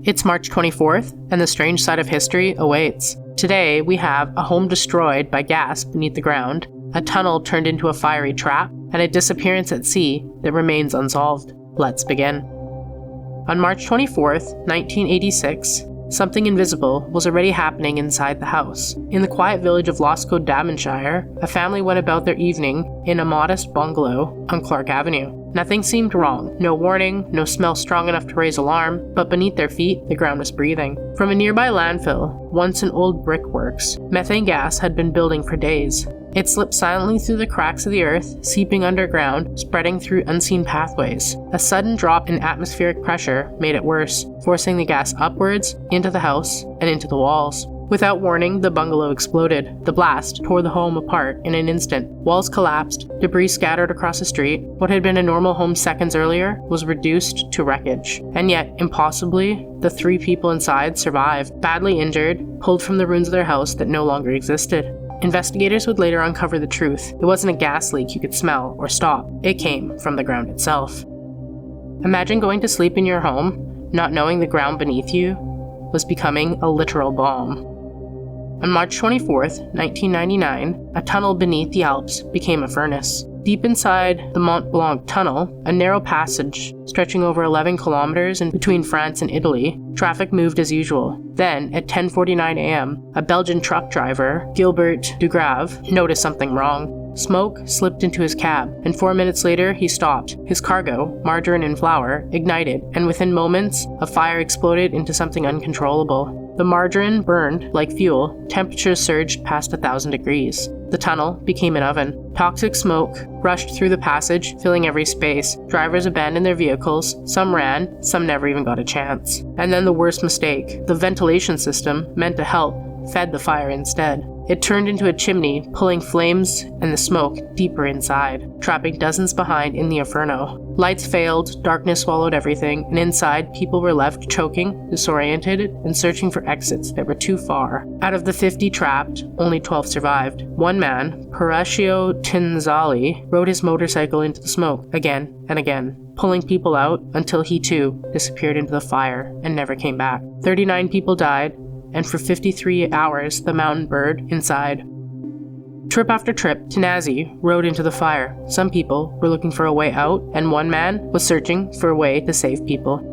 It's March 24th, and the strange side of history awaits. Today, we have a home destroyed by gas beneath the ground, a tunnel turned into a fiery trap, and a disappearance at sea that remains unsolved. Let's begin. On March 24th, 1986, something invisible was already happening inside the house. In the quiet village of Losco, Devonshire, a family went about their evening in a modest bungalow on Clark Avenue. Nothing seemed wrong. No warning, no smell strong enough to raise alarm, but beneath their feet, the ground was breathing. From a nearby landfill, once an old brickworks, methane gas had been building for days. It slipped silently through the cracks of the earth, seeping underground, spreading through unseen pathways. A sudden drop in atmospheric pressure made it worse, forcing the gas upwards, into the house, and into the walls. Without warning, the bungalow exploded. The blast tore the home apart in an instant. Walls collapsed, debris scattered across the street. What had been a normal home seconds earlier was reduced to wreckage. And yet, impossibly, the 3 people inside survived, badly injured, pulled from the ruins of their house that no longer existed. Investigators would later uncover the truth. It wasn't a gas leak you could smell or stop. It came from the ground itself. Imagine going to sleep in your home, not knowing the ground beneath you was becoming a literal bomb. On March 24th, 1999, a tunnel beneath the Alps became a furnace. Deep inside the Mont Blanc tunnel, a narrow passage stretching over 11 kilometers in between France and Italy, traffic moved as usual. Then, at 10:49 a.m., a Belgian truck driver, Gilbert Dugrave, noticed something wrong. Smoke slipped into his cab, and 4 minutes later he stopped. His cargo, margarine and flour, ignited, and within moments, a fire exploded into something uncontrollable. The margarine burned like fuel, temperatures surged past 1,000 degrees. The tunnel became an oven. Toxic smoke rushed through the passage, filling every space. Drivers abandoned their vehicles, some ran, some never even got a chance. And then the worst mistake. The ventilation system, meant to help, fed the fire instead. It turned into a chimney, pulling flames and the smoke deeper inside, trapping dozens behind in the inferno. Lights failed, darkness swallowed everything, and inside, people were left choking, disoriented, and searching for exits that were too far. Out of the 50 trapped, only 12 survived. One man, Horacio Tinzali, rode his motorcycle into the smoke again and again, pulling people out until he too disappeared into the fire and never came back. 39 people died, and for 53 hours the mountain burned inside. Trip after trip, Tanazi rode into the fire. Some people were looking for a way out, and one man was searching for a way to save people.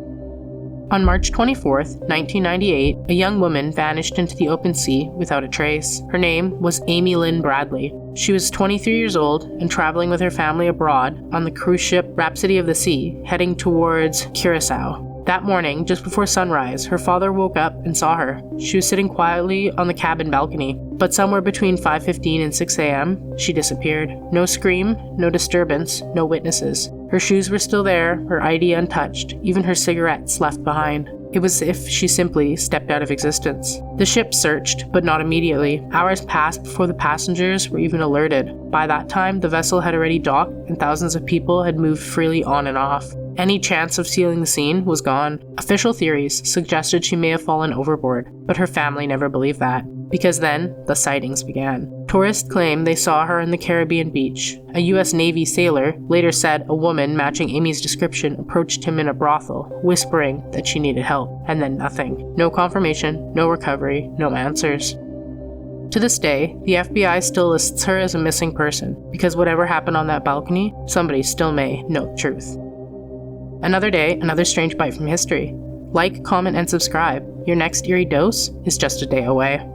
On March 24th, 1998, a young woman vanished into the open sea without a trace. Her name was Amy Lynn Bradley. She was 23 years old and traveling with her family abroad on the cruise ship Rhapsody of the Sea, heading towards Curacao. That morning, just before sunrise, her father woke up and saw her. She was sitting quietly on the cabin balcony, but somewhere between 5:15 and 6 a.m., she disappeared. No scream, no disturbance, no witnesses. Her shoes were still there, her ID untouched, even her cigarettes left behind. It was as if she simply stepped out of existence. The ship searched, but not immediately. Hours passed before the passengers were even alerted. By that time, the vessel had already docked, and thousands of people had moved freely on and off. Any chance of sealing the scene was gone. Official theories suggested she may have fallen overboard, but her family never believed that, because then the sightings began. Tourists claim they saw her on the Caribbean beach. A U.S. Navy sailor later said a woman matching Amy's description approached him in a brothel, whispering that she needed help, and then nothing. No confirmation, no recovery, no answers. To this day, the FBI still lists her as a missing person, because whatever happened on that balcony, somebody still may know the truth. Another day, another strange bite from history. Like, comment, and subscribe. Your next eerie dose is just a day away.